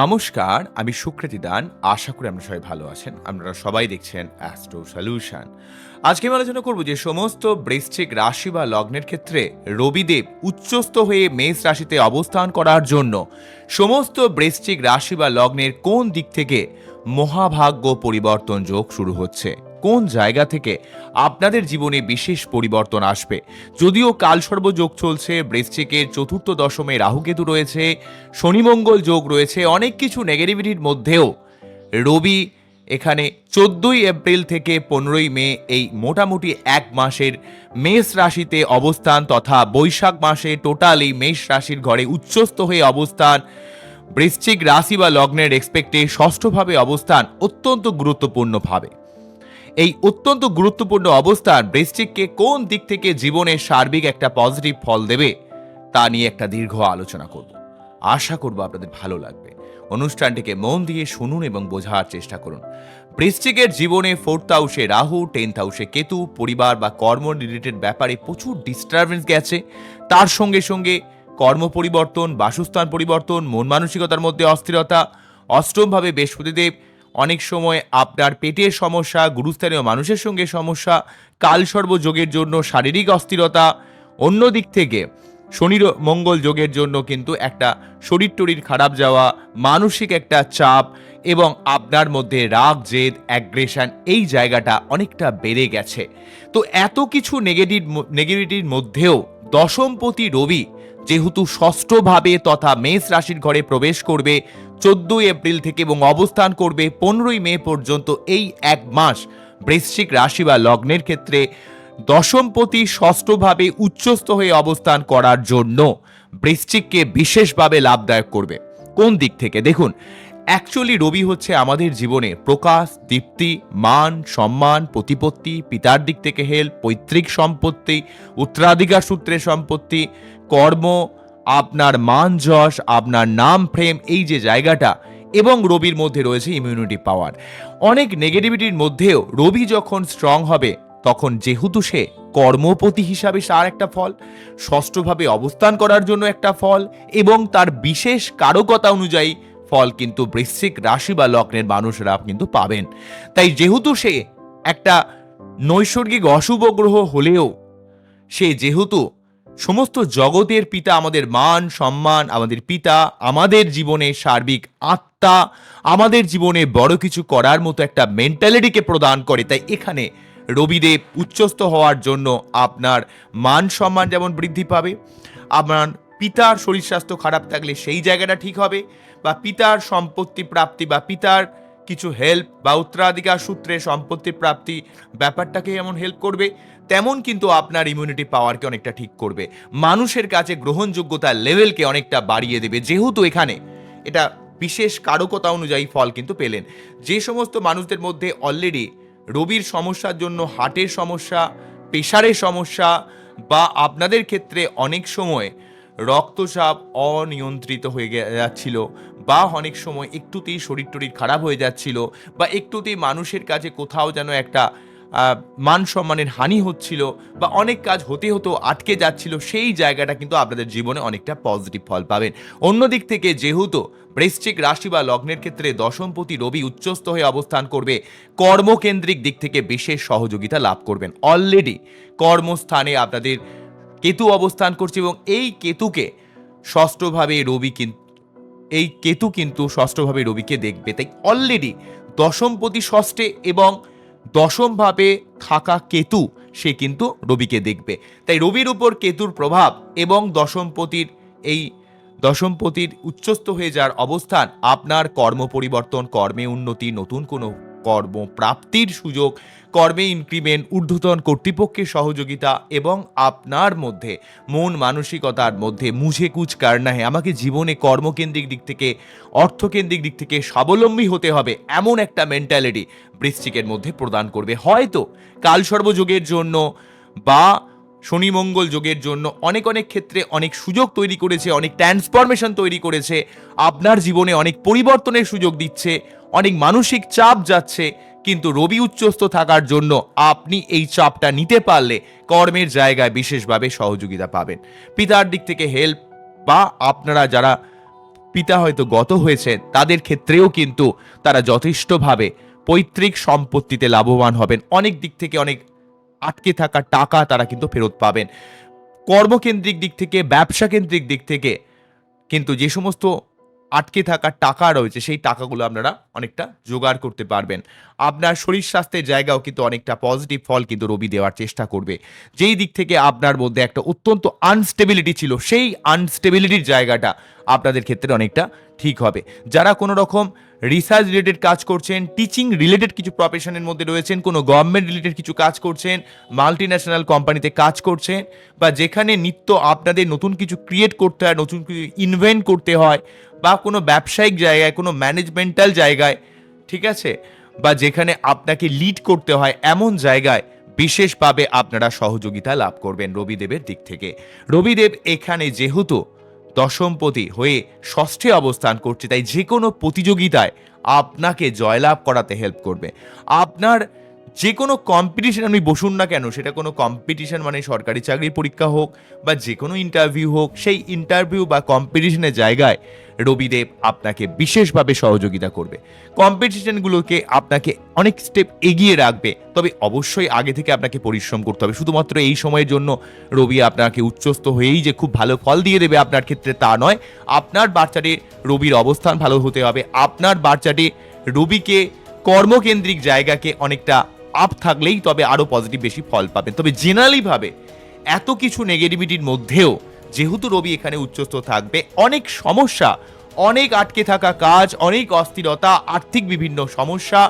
নমস্কার, আমি সুকৃতি দান। আশা করি আপনারা সবাই ভালো আছেন। আপনারা সবাই দেখছেন অ্যাস্ট্রো সলিউশন। আজকে আমি আলোচনা করব যে সমস্ত বৃশ্চিক রাশি বা লগ্নের ক্ষেত্রে রবিদেব উচ্চস্থ হয়ে মেষ রাশিতে অবস্থান করার জন্য সমস্ত বৃশ্চিক রাশি বা লগ্নের কোন দিক থেকে মহাভাগ্য পরিবর্তন যোগ শুরু হচ্ছে, কোন জায়গা থেকে আপনাদের জীবনে বিশেষ পরিবর্তন আসবে। যদিও কালসর্প যোগ চলছে, বৃশ্চিকের চতুর্থ দশমে রাহুকেতু রয়েছে, শনি মঙ্গল যোগ রয়েছে, অনেক কিছু নেগেটিভিটির মধ্যেও রবি এখানে 14ই এপ্রিল থেকে 15ই মে এই মোটামুটি এক মাসের মেষ রাশিতে অবস্থান তথা বৈশাখ মাসে টোটালি মেষ রাশির ঘরে উচ্চস্থ হয়ে অবস্থান, বৃশ্চিক রাশি বা লগ্নের রেসপেক্টে ষষ্ঠভাবে অবস্থান অত্যন্ত গুরুত্বপূর্ণভাবে। এই অত্যন্ত গুরুত্বপূর্ণ অবস্থান বৃশ্চিককে কোন দিক থেকে জীবনে সার্বিক একটা পজিটিভ ফল দেবে তা নিয়ে একটা দীর্ঘ আলোচনা করব। আশা করব আপনাদের ভালো লাগবে। অনুষ্ঠানটিকে মন দিয়ে শুনুন এবং বোঝার চেষ্টা করুন। বৃশ্চিকের জীবনে 4th হাউসে রাহু, 10th হাউসে কেতু, পরিবার বা কর্ম রিলেটেড ব্যাপারে প্রচুর ডিস্টারবেন্স গেছে। তার সঙ্গে সঙ্গে কর্ম পরিবর্তন, বাসস্থান পরিবর্তন, মন মানসিকতার মধ্যে অস্থিরতা, অষ্টমভাবে বৃহস্পতিদেব অনেক সময় আপনার পেটের সমস্যা, গুরুস্থানীয় মানুষের সঙ্গে সমস্যা, কালসর্প যোগের জন্য শারীরিক অস্থিরতা, অন্য দিক থেকে শনি মঙ্গল যোগের জন্য কিন্তু একটা শরীর টরীর খারাপ যাওয়া, মানসিক একটা চাপ এবং আপনার মধ্যে রাগ, জেদ, অ্যাগ্রেশন এই জায়গাটা অনেকটা বেড়ে গেছে। তো এত কিছু নেগেটিভিটির মধ্যেও দশমপতি রবি যেহেতু ষষ্ঠভাবে তথা মেষ রাশির ঘরে প্রবেশ করবে 14ই এপ্রিল থেকে এবং অবস্থান করবে 15ই মে পর্যন্ত, এই এক মাস বৃশ্চিক রাশি বা লগ্নের ক্ষেত্রে দশমপতি ষষ্ঠভাবে উচ্চস্থ হয়ে অবস্থান করার জন্য বৃশ্চিককে বিশেষভাবে লাভদায়ক করবে। কোন দিক থেকে দেখুন, অ্যাকচুয়ালি রবি হচ্ছে আমাদের জীবনে প্রকাশ, দীপ্তি, মান, সম্মান, প্রতিপত্তি, পিতার দিক থেকে হেল্প, পৈতৃক সম্পত্তি, উত্তরাধিকার সূত্রে সম্পত্তি, কর্ম, আপনার মান যশ, আপনার নাম ফ্রেম, এই যে জায়গাটা, এবং রবির মধ্যে রয়েছে ইমিউনিটি পাওয়ার। অনেক নেগেটিভিটির মধ্যেও রবি যখন স্ট্রং হবে তখন যেহেতু সে কর্মপতি হিসাবে তার একটা ফল, ষষ্ঠভাবে অবস্থান করার জন্য একটা ফল এবং তার বিশেষ কারকতা অনুযায়ী ফল কিন্তু বৃশ্চিক রাশি বা লগ্নের মানুষরা কিন্তু পাবেন। তাই যেহেতু সে একটা নৈসর্গিক অশুভ গ্রহ হলেও সে যেহেতু সমস্ত জগতের পিতা, আমাদের মান সম্মান, আমাদের পিতা, আমাদের জীবনে সার্বিক আত্মা, আমাদের জীবনে বড় কিছু করার মতো একটা মেন্টালিটিকে প্রদান করে, তাই এখানে রবিদেব উচ্চস্থ হওয়ার জন্য আপনার মান সম্মান যেমন বৃদ্ধি পাবে, আপনার পিতার শরীর স্বাস্থ্য খারাপ থাকলে সেই জায়গাটা ঠিক হবে, বা পিতার সম্পত্তি প্রাপ্তি বা পিতার কিছু হেল্প বা উত্তরাধিকার সূত্রে সম্পত্তি প্রাপ্তি ব্যাপারটাকে যেমন হেল্প করবে, তেমন কিন্তু আপনার ইমিউনিটি পাওয়ারকে অনেকটা ঠিক করবে, মানুষের কাছে গ্রহণযোগ্যতার লেভেলকে অনেকটা বাড়িয়ে দেবে। যেহেতু এখানে এটা বিশেষ কারকতা অনুযায়ী ফল কিন্তু পেলেন। যে সমস্ত মানুষদের মধ্যে অলরেডি রবির সমস্যার জন্য হার্টের সমস্যা, প্রেশারের সমস্যা, বা আপনাদের ক্ষেত্রে অনেক সময় রক্তচাপ অনিয়ন্ত্রিত হয়ে যাচ্ছিল, বা অনেক সময় একটুতেই শরীর টরীর খারাপ হয়ে যাচ্ছিল, বা একটুতেই মানুষের কাছে কোথাও যেন একটা মান সম্মানের হানি হচ্ছিল, বা অনেক কাজ হতে হতো আটকে যাচ্ছিল, সেই জায়গাটা কিন্তু আপনাদের জীবনে অনেকটা পজিটিভ ফল পাবেন। অন্যদিক থেকে যেহেতু বৃশ্চিক রাশি বা লগ্নের ক্ষেত্রে দশমপতি রবি উচ্চস্থ হয়ে অবস্থান করবে, কর্মকেন্দ্রিক দিক থেকে বিশেষ সহযোগিতা লাভ করবেন। অলরেডি কর্মস্থানে আপনাদের কেতু অবস্থান করছে এবং এই কেতুকে ষষ্ঠভাবে রবি কিন্তু এই কেতু কিন্তু ষষ্ঠভাবে রবিকে দেখবে, তাই অলরেডি দশমপতি ষষ্ঠে এবং দশমভাবে থাকা কেতু সে কিন্তু রবিকে দেখবে। তাই রবির উপর কেতুর প্রভাব এবং দশমপতির উচ্চস্থ হয়ে যাওয়ার অবস্থান আপনার কর্ম পরিবর্তন, কর্মে উন্নতি, নতুন কোনো কর্ম প্রাপ্তির সুযোগ, কর্মে ইনক্রিমেন্ট, ঊর্ধ্বতন কর্তৃপক্ষের সহযোগিতা এবং আপনার মধ্যে মন মানসিকতার মধ্যে মুঝে কুছ করনা হে, আমাকে জীবনে কর্মকেন্দ্রিক দিক থেকে, অর্থকেন্দ্রিক দিক থেকে স্বাবলম্বী হতে হবে, এমন একটা মেন্টালিটি বৃশ্চিকের মধ্যে প্রদান করবে। হয়তো কালসর্প যোগের জন্য বা শনি মঙ্গল যোগের জন্য অনেক ক্ষেত্রে অনেক সুযোগ তৈরি করেছে, অনেক ট্রান্সফরমেশন তৈরি করেছে, আপনার জীবনে অনেক পরিবর্তনের সুযোগ দিচ্ছে, অনেক মানসিক চাপ যাচ্ছে, কিন্তু রবি উচ্চস্থ থাকার জন্য আপনি এই চাপটা নিতে পারলে কর্মের জায়গায় বিশেষভাবে সহযোগিতা পাবেন। পিতার দিক থেকে হেল্প, বা আপনারা যারা পিতা হয়তো গত হয়েছে, তাদের ক্ষেত্রেও কিন্তু তারা যথেষ্টভাবে পৈতৃক সম্পত্তিতে লাভবান হবেন। অনেক দিক থেকে অনেক আটকে থাকা টাকা তারা কিন্তু ফেরত পাবেন। কর্মকেন্দ্রিক দিক থেকে, ব্যবসা কেন্দ্রিক দিক থেকে কিন্তু যে সমস্ত আটকে থাকা টাকা রয়েছে সেই টাকাগুলো আপনারা অনেকটা জোগাড় করতে পারবেন। আপনার শরীর স্বাস্থ্যের জায়গাও কিন্তু অনেকটা পজিটিভ ফল কিন্তু রবি দেওয়ার চেষ্টা করবে। যেই দিক থেকে আপনার মধ্যে একটা অত্যন্ত আনস্টেবিলিটি ছিল, সেই আনস্টেবিলিটির জায়গাটা আপনাদের ক্ষেত্রে অনেকটা ঠিক হবে। যারা কোনো রকম রিসার্চ রিলেটেড কাজ করছেন, টিচিং রিলেটেড কিছু প্রফেশনের মধ্যে রয়েছেন, কোনো গভর্নমেন্ট রিলেটেড কিছু কাজ করছেন, মাল্টি ন্যাশনাল কোম্পানিতে কাজ করছেন, বা যেখানে নিত্য আপনাদের নতুন কিছু ক্রিয়েট করতে হয়, নতুন কিছু ইনভেন্ট করতে হয়, বা কোনো ব্যবসায়িক জায়গায়, কোনো ম্যানেজমেন্টাল জায়গায়, ঠিক আছে, বা যেখানে আপনাকে লিড করতে হয়, এমন জায়গায় বিশেষভাবে আপনারা সহযোগিতা লাভ করবেন রবিদেবের দিক থেকে। রবিদেব এখানে যেহেতু দশমপতি হয়ে ষষ্ঠে অবস্থান করছে, তাই যে কোনো প্রতিযোগিতায় আপনাকে জয়লাভ করাতে হেল্প করবে। আপনার যে কোনো কম্পিটিশন আপনি বসুন না কেন, সেটা কোনো কম্পিটিশন মানে সরকারি চাকরির পরীক্ষা হোক বা যে কোনো ইন্টারভিউ হোক, সেই ইন্টারভিউ বা কম্পিটিশনের জায়গায় রবিদেব আপনাকে বিশেষভাবে সহযোগিতা করবে। কম্পিটিশনগুলোকে আপনাকে অনেক স্টেপ এগিয়ে রাখবে, তবে অবশ্যই আগে থেকে আপনাকে পরিশ্রম করতে হবে। শুধুমাত্র এই সময়ের জন্য রবি আপনাকে উচ্চস্থ হয়েই যে খুব ভালো ফল দিয়ে দেবে আপনার ক্ষেত্রে তা নয়। আপনার বাচ্চাটি রবির অবস্থান ভালো হতে হবে, আপনার বাচ্চাটি রবিকে কর্মকেন্দ্রিক জায়গাকে অনেকটা আপ থাকলেই তবে আরো পজিটিভ বেশি ফল পাবেন। তবে জেনারেলি ভাবে এত কিছু নেগেটিভিটির মধ্যেও যেহেতু রবি এখানে উচ্চস্থ থাকবে, অনেক সমস্যা, অনেক আটকে থাকা কাজ, অনেক অস্থিরতা, আর্থিক বিভিন্ন সমস্যা,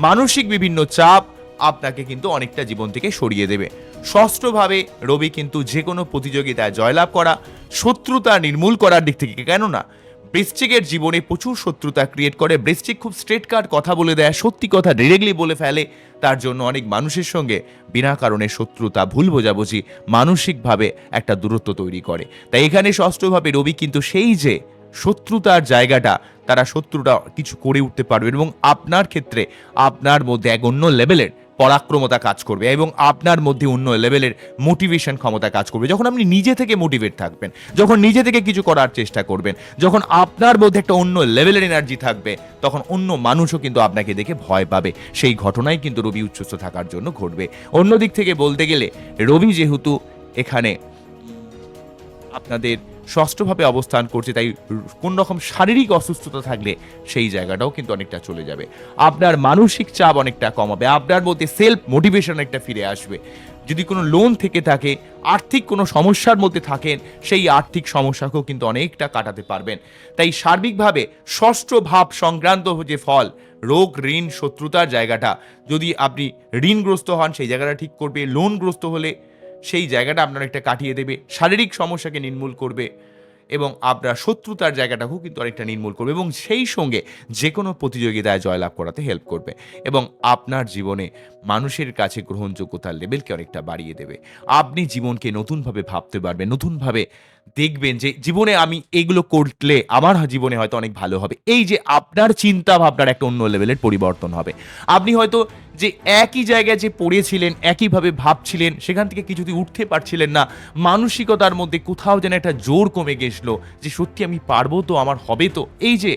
মানসিক বিভিন্ন চাপ আপনাকে কিন্তু অনেকটা জীবন থেকে সরিয়ে দেবে। ষষ্ঠভাবে রবি কিন্তু যে কোনো প্রতিযোগিতায় জয়লাভ করা, শত্রুতা নির্মূল করার দিক থেকে, কেননা বৃশ্চিকের জীবনে প্রচুর শত্রুতা ক্রিয়েট করে। বৃশ্চিক খুব স্ট্রেট কাট কথা বলে দেয়, সত্যি কথা ডিরেক্টলি বলে ফেলে, তার জন্য অনেক মানুষের সঙ্গে বিনা কারণে শত্রুতা, ভুল বোঝাবুঝি, মানসিকভাবে একটা দূরত্ব তৈরি করে। তাই এখানে ষষ্ঠভাবে রবি কিন্তু সেই যে শত্রুতার জায়গাটা, তারা শত্রুটা কিছু করে উঠতে পারবে এবং আপনার ক্ষেত্রে আপনার মধ্যে এক অন্য লেভেলের পরাক্রমতা কাজ করবে এবং আপনার মধ্যে অন্য লেভেলের মোটিভেশন ক্ষমতা কাজ করবে। যখন আপনি নিজে থেকে মোটিভেট থাকবেন, যখন নিজে থেকে কিছু করার চেষ্টা করবেন, যখন আপনার মধ্যে একটা অন্য লেভেলের এনার্জি থাকবে, তখন অন্য মানুষও কিন্তু আপনাকে দেখে ভয় পাবে। সেই ঘটনাই কিন্তু রবি উচ্চস্থ থাকার জন্য ঘটবে। অন্য দিক থেকে বলতে গেলে রবি যেহেতু এখানে আপনাদের ষষ্ঠভাবে অবস্থান করছে, তাই কোন রকম শারীরিক অসুস্থতা থাকলে সেই জায়গাটাও কিন্তু অনেকটা চলে যাবে। আপনার মানসিক চাপ অনেকটা কমাবে, আপনার মধ্যে সেলফ মোটিভেশন একটা ফিরে আসবে। যদি কোনো লোন থেকে থাকে, আর্থিক কোনো সমস্যার মধ্যে থাকেন, সেই আর্থিক সমস্যাকেও কিন্তু অনেকটা কাটাতে পারবেন। তাই সার্বিকভাবে ষষ্ঠ ভাব সংক্রান্ত যে ফল, রোগ, ঋণ, শত্রুতার জায়গাটা, যদি আপনি ঋণগ্রস্ত হন সেই জায়গাটা ঠিক করবে, লোনগ্রস্ত হলে সেই জায়গাটা আপনার একটা কাটিয়ে দেবে, শারীরিক সমস্যাকে নির্মূল করবে এবং আপনার শত্রুতার জায়গাটাকেও কিন্তু অনেকটা নির্মূল করবে এবং সেই সঙ্গে যে কোনো প্রতিযোগিতায় জয়লাভ করাতে হেল্প করবে এবং আপনার জীবনে মানুষের কাছে গ্রহণযোগ্যতার লেভেলকে অনেকটা বাড়িয়ে দেবে। আপনি জীবনকে নতুনভাবে ভাবতে পারবেন, নতুনভাবে দেখবেন যে জীবনে আমি এগুলো করলে আমার জীবনে হয়তো অনেক ভালো হবে। এই যে আপনার চিন্তা ভাবনার একটা অন্য লেভেলের পরিবর্তন হবে। আপনি হয়তো যে একই জায়গায় যে পড়েছিলেন, একইভাবে ভাবছিলেন, সেখান থেকে কিছুতেই উঠতে পারছিলেন না, মানসিকতার মধ্যে কোথাও যেন একটা জোর কমে গেছিলো যে সত্যি আমি পারবো তো, আমার হবে তো, এই যে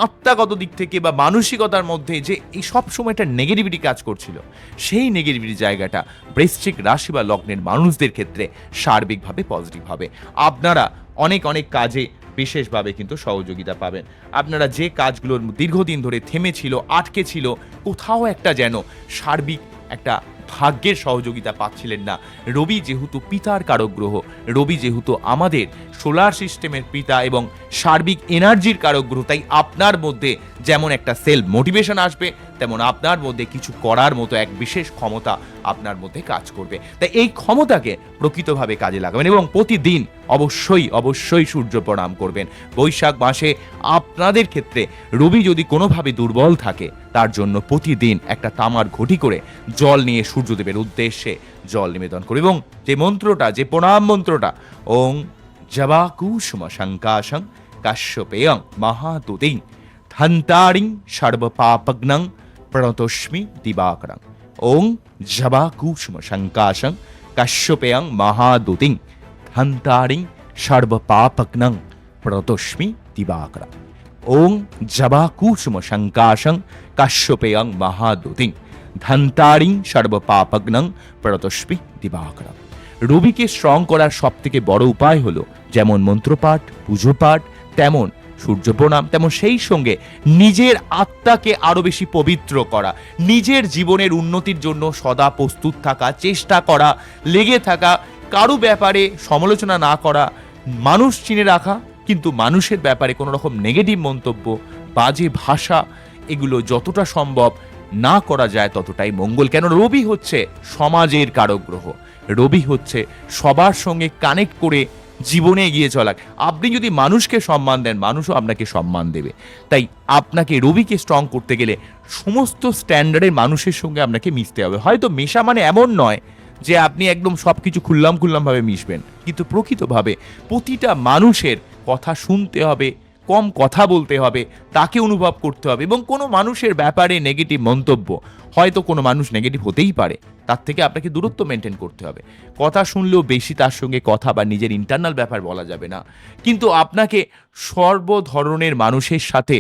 আত্মাগত দিক থেকে বা মানসিকতার মধ্যে যে এই সব সময় একটা নেগেটিভিটি কাজ করছিল, সেই নেগেটিভিটি জায়গাটা বৃশ্চিক রাশি বা লগ্নের মানুষদের ক্ষেত্রে সার্বিকভাবে পজিটিভ হবে। আপনারা অনেক অনেক কাজে বিশেষভাবে কিন্তু সহযোগিতা পাবেন। আপনারা যে কাজগুলোর দীর্ঘদিন ধরে থেমে ছিল, আটকে ছিল, কোথাও একটা যেন সার্বিক একটা ভাগ্যের সহযোগিতা পাচ্ছিলেন না, রবি যেহেতু পিতার কারক গ্রহ, রবি যেহেতু আমাদের সোলার সিস্টেমের পিতা এবং সার্বিক এনার্জির কারক গ্রহ, তাই আপনার মধ্যে যেমন একটা সেলফ মোটিভেশন আসবে, তেমন আপনার মধ্যে কিছু করার মতো এক বিশেষ ক্ষমতা আপনার মধ্যে কাজ করবে। তাই এই ক্ষমতাকে প্রকৃতভাবে কাজে লাগাবেন এবং প্রতিদিন অবশ্যই অবশ্যই সূর্য প্রণাম করবেন। বৈশাখ মাসে আপনাদের ক্ষেত্রে রবি যদি কোনোভাবে দুর্বল থাকে, তার জন্য প্রতিদিন একটা তামার ঘটি করে জল নিয়ে সূর্যদেবের উদ্দেশ্যে জল নিবেদন করে এবং যে মন্ত্রটা, যে প্রণাম মন্ত্রটা, ওং জবাকুসুম শঙ্কাশং কাশ্যপেয়ং মহাদুতিং ধন্তারিং সর্বপাপগ্নং প্রণতস্মি দিবাকরং। ওং জবাকুসুম শঙ্কাশং কাশ্যপেয়ং মহাদুতিং ধন্তারিং সর্বপাপগ্নং প্রতস্মি দিবাকরম। ওং জবাকুসুম শঙ্কাশং কাশ্যপেয়ং মহাদুতিং ধন্তারিং সর্বপাপগ্নং প্রতস্মি দিবাকরম। রবিকে স্ট্রং করার সব থেকে বড় উপায় হলো যেমন মন্ত্রপাঠ, পুজো পাঠ, তেমন সূর্য প্রণাম, তেমন সেই সঙ্গে নিজের আত্মাকে আরো বেশি পবিত্র করা, নিজের জীবনের উন্নতির জন্য সদা প্রস্তুত থাকা, চেষ্টা করা, লেগে থাকা, কারো ব্যাপারে সমালোচনা না করা, মানুষ চিনে রাখা, কিন্তু মানুষের ব্যাপারে কোনো রকম নেগেটিভ মন্তব্য, বাজে ভাষা, এগুলো যতটা সম্ভব না করা যায় ততটাই মঙ্গল। কেন রবি হচ্ছে সমাজের কারক গ্রহ, রবি হচ্ছে সবার সঙ্গে কানেক্ট করে জীবনে এগিয়ে চলা। আপনি যদি মানুষকে সম্মান দেন, মানুষও আপনাকে সম্মান দেবে। তাই আপনাকে রবিকে স্ট্রং করতে গেলে সমস্ত স্ট্যান্ডার্ডের মানুষের সঙ্গে আপনাকে মিশতে হবে। হয়তো মেশা মানে এমন নয় যে আপনি একদম সব কিছু খুল্লামভাবে মিশবেন, কিন্তু প্রকৃতভাবে প্রতিটা মানুষের কথা শুনতে হবে, কম কথা বলতে হবে, তাকে অনুভব করতে হবে, এবং কোনো মানুষের ব্যাপারে নেগেটিভ মন্তব্য, হয়তো কোনো মানুষ নেগেটিভ হতেই পারে, তার থেকে আপনাকে দূরত্ব মেনটেন করতে হবে। কথা শুনলেও বেশি তার সঙ্গে কথা বা নিজের ইন্টারনাল ব্যাপার বলা যাবে না, কিন্তু আপনাকে সর্ব ধরনের মানুষের সাথে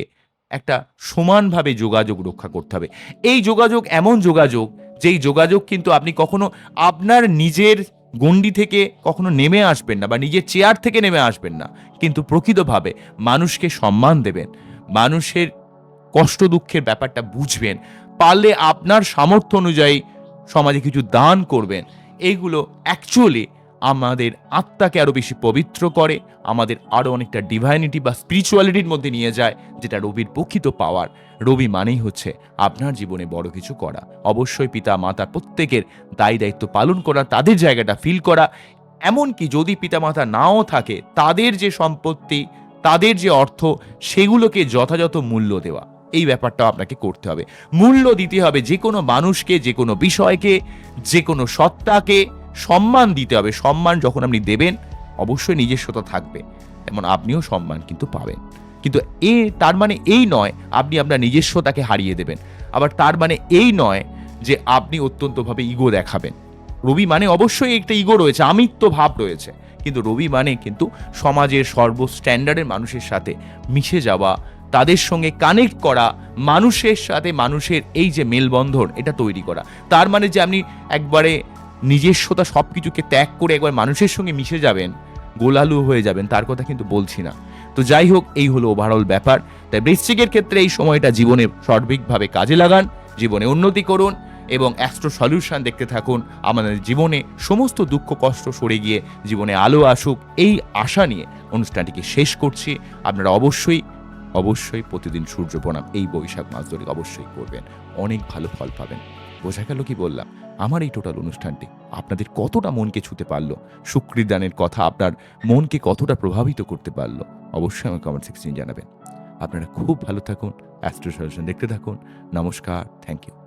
একটা সমানভাবে যোগাযোগ রক্ষা করতে হবে। এই যোগাযোগ এমন যোগাযোগ, যেই যোগাযোগ কিন্তু আপনি কখনো আপনার নিজের গণ্ডি থেকে কখনো নেমে আসবেন না বা নিজের চেয়ার থেকে নেমে আসবেন না, কিন্তু প্রকৃতভাবে মানুষকে সম্মান দেবেন, মানুষের কষ্ট দুঃখের ব্যাপারটা বুঝবেন, পারলে আপনার সামর্থ্য অনুযায়ী সমাজে কিছু দান করবেন। এইগুলো অ্যাকচুয়ালি আমাদের আত্মাকে আরো বেশি পবিত্র করে, আমাদের আরো অনেকটা ডিভাইনিটি বা স্পিরিচুয়ালিটির মধ্যে নিয়ে যায়, যেটা রবির প্রকৃত পাওয়ার। রবি মানেই হচ্ছে আপনার জীবনে বড় কিছু করা। অবশ্যই পিতা মাতা প্রত্যেকের দায়ী দায়িত্ব পালন করা, তাদের জায়গাটা ফিল করা, এমনকি যদি পিতামাতা নাও থাকে তাদের যে সম্পত্তি, তাদের যে অর্থ, সেগুলোকে যথাযথ মূল্য দেওয়া, এই ব্যাপারটাও আপনাকে করতে হবে। মূল্য দিতে হবে যে কোনো মানুষকে, যে কোনো বিষয়কে, যে কোনো সত্তাকে সম্মান দিতে হবে। সম্মান যখন আপনি দেবেন, অবশ্যই নিজস্বতা থাকবে, তেমন আপনিও সম্মান কিন্তু পাবেন। কিন্তু তার মানে এই নয় আপনি আপনার নিজস্বতাকে হারিয়ে দেবেন, আবার তার মানে এই নয় যে আপনি অত্যন্তভাবে ইগো দেখাবেন। রবি মানে অবশ্যই একটা ইগো রয়েছে, আমিত্ব ভাব রয়েছে, কিন্তু রবি মানে কিন্তু সমাজের সর্বস্ট্যান্ডার্ডের মানুষের সাথে মিশে যাওয়া, তাদের সঙ্গে কানেক্ট করা, মানুষের সাথে মানুষের এই যে মেলবন্ধন, এটা তৈরি করা। তার মানে যে আপনি একবারে নিজস্বতা সব কিছুকে ত্যাগ করে একবার মানুষের সঙ্গে মিশে যাবেন, গোলালু হয়ে যাবেন, তার কথা কিন্তু বলছি না। তো যাই হোক, এই হলো ওভারঅল ব্যাপার। তাই বৃশ্চিকের ক্ষেত্রে এই সময়টা জীবনে সর্বিকভাবে কাজে লাগান, জীবনে উন্নতি করুন এবং অ্যাস্ট্রো সলিউশন দেখতে থাকুন। আমাদের জীবনে সমস্ত দুঃখ কষ্ট সরে গিয়ে জীবনে আলো আসুক, এই আশা নিয়ে অনুষ্ঠানটিকে শেষ করছি। আপনারা অবশ্যই প্রতিদিন সূর্য প্রণাম এই বৈশাখ মাস ধরে অবশ্যই করবেন, অনেক ভালো ফল পাবেন। বোঝা গেল কি বললাম? আমার এই টোটাল অনুষ্ঠানটি আপনাদের কতটা মনকে ছুতে পারলো, শুক্রদানের কথা আপনার মনকে কতটা প্রভাবিত করতে পারলো, অবশ্যই আমার কমেন্ট সেকশনে জানাবেন। আপনারা খুব ভালো থাকুন, অ্যাস্ট্রো সলিউশন দেখতে থাকুন। নমস্কার, থ্যাংক ইউ।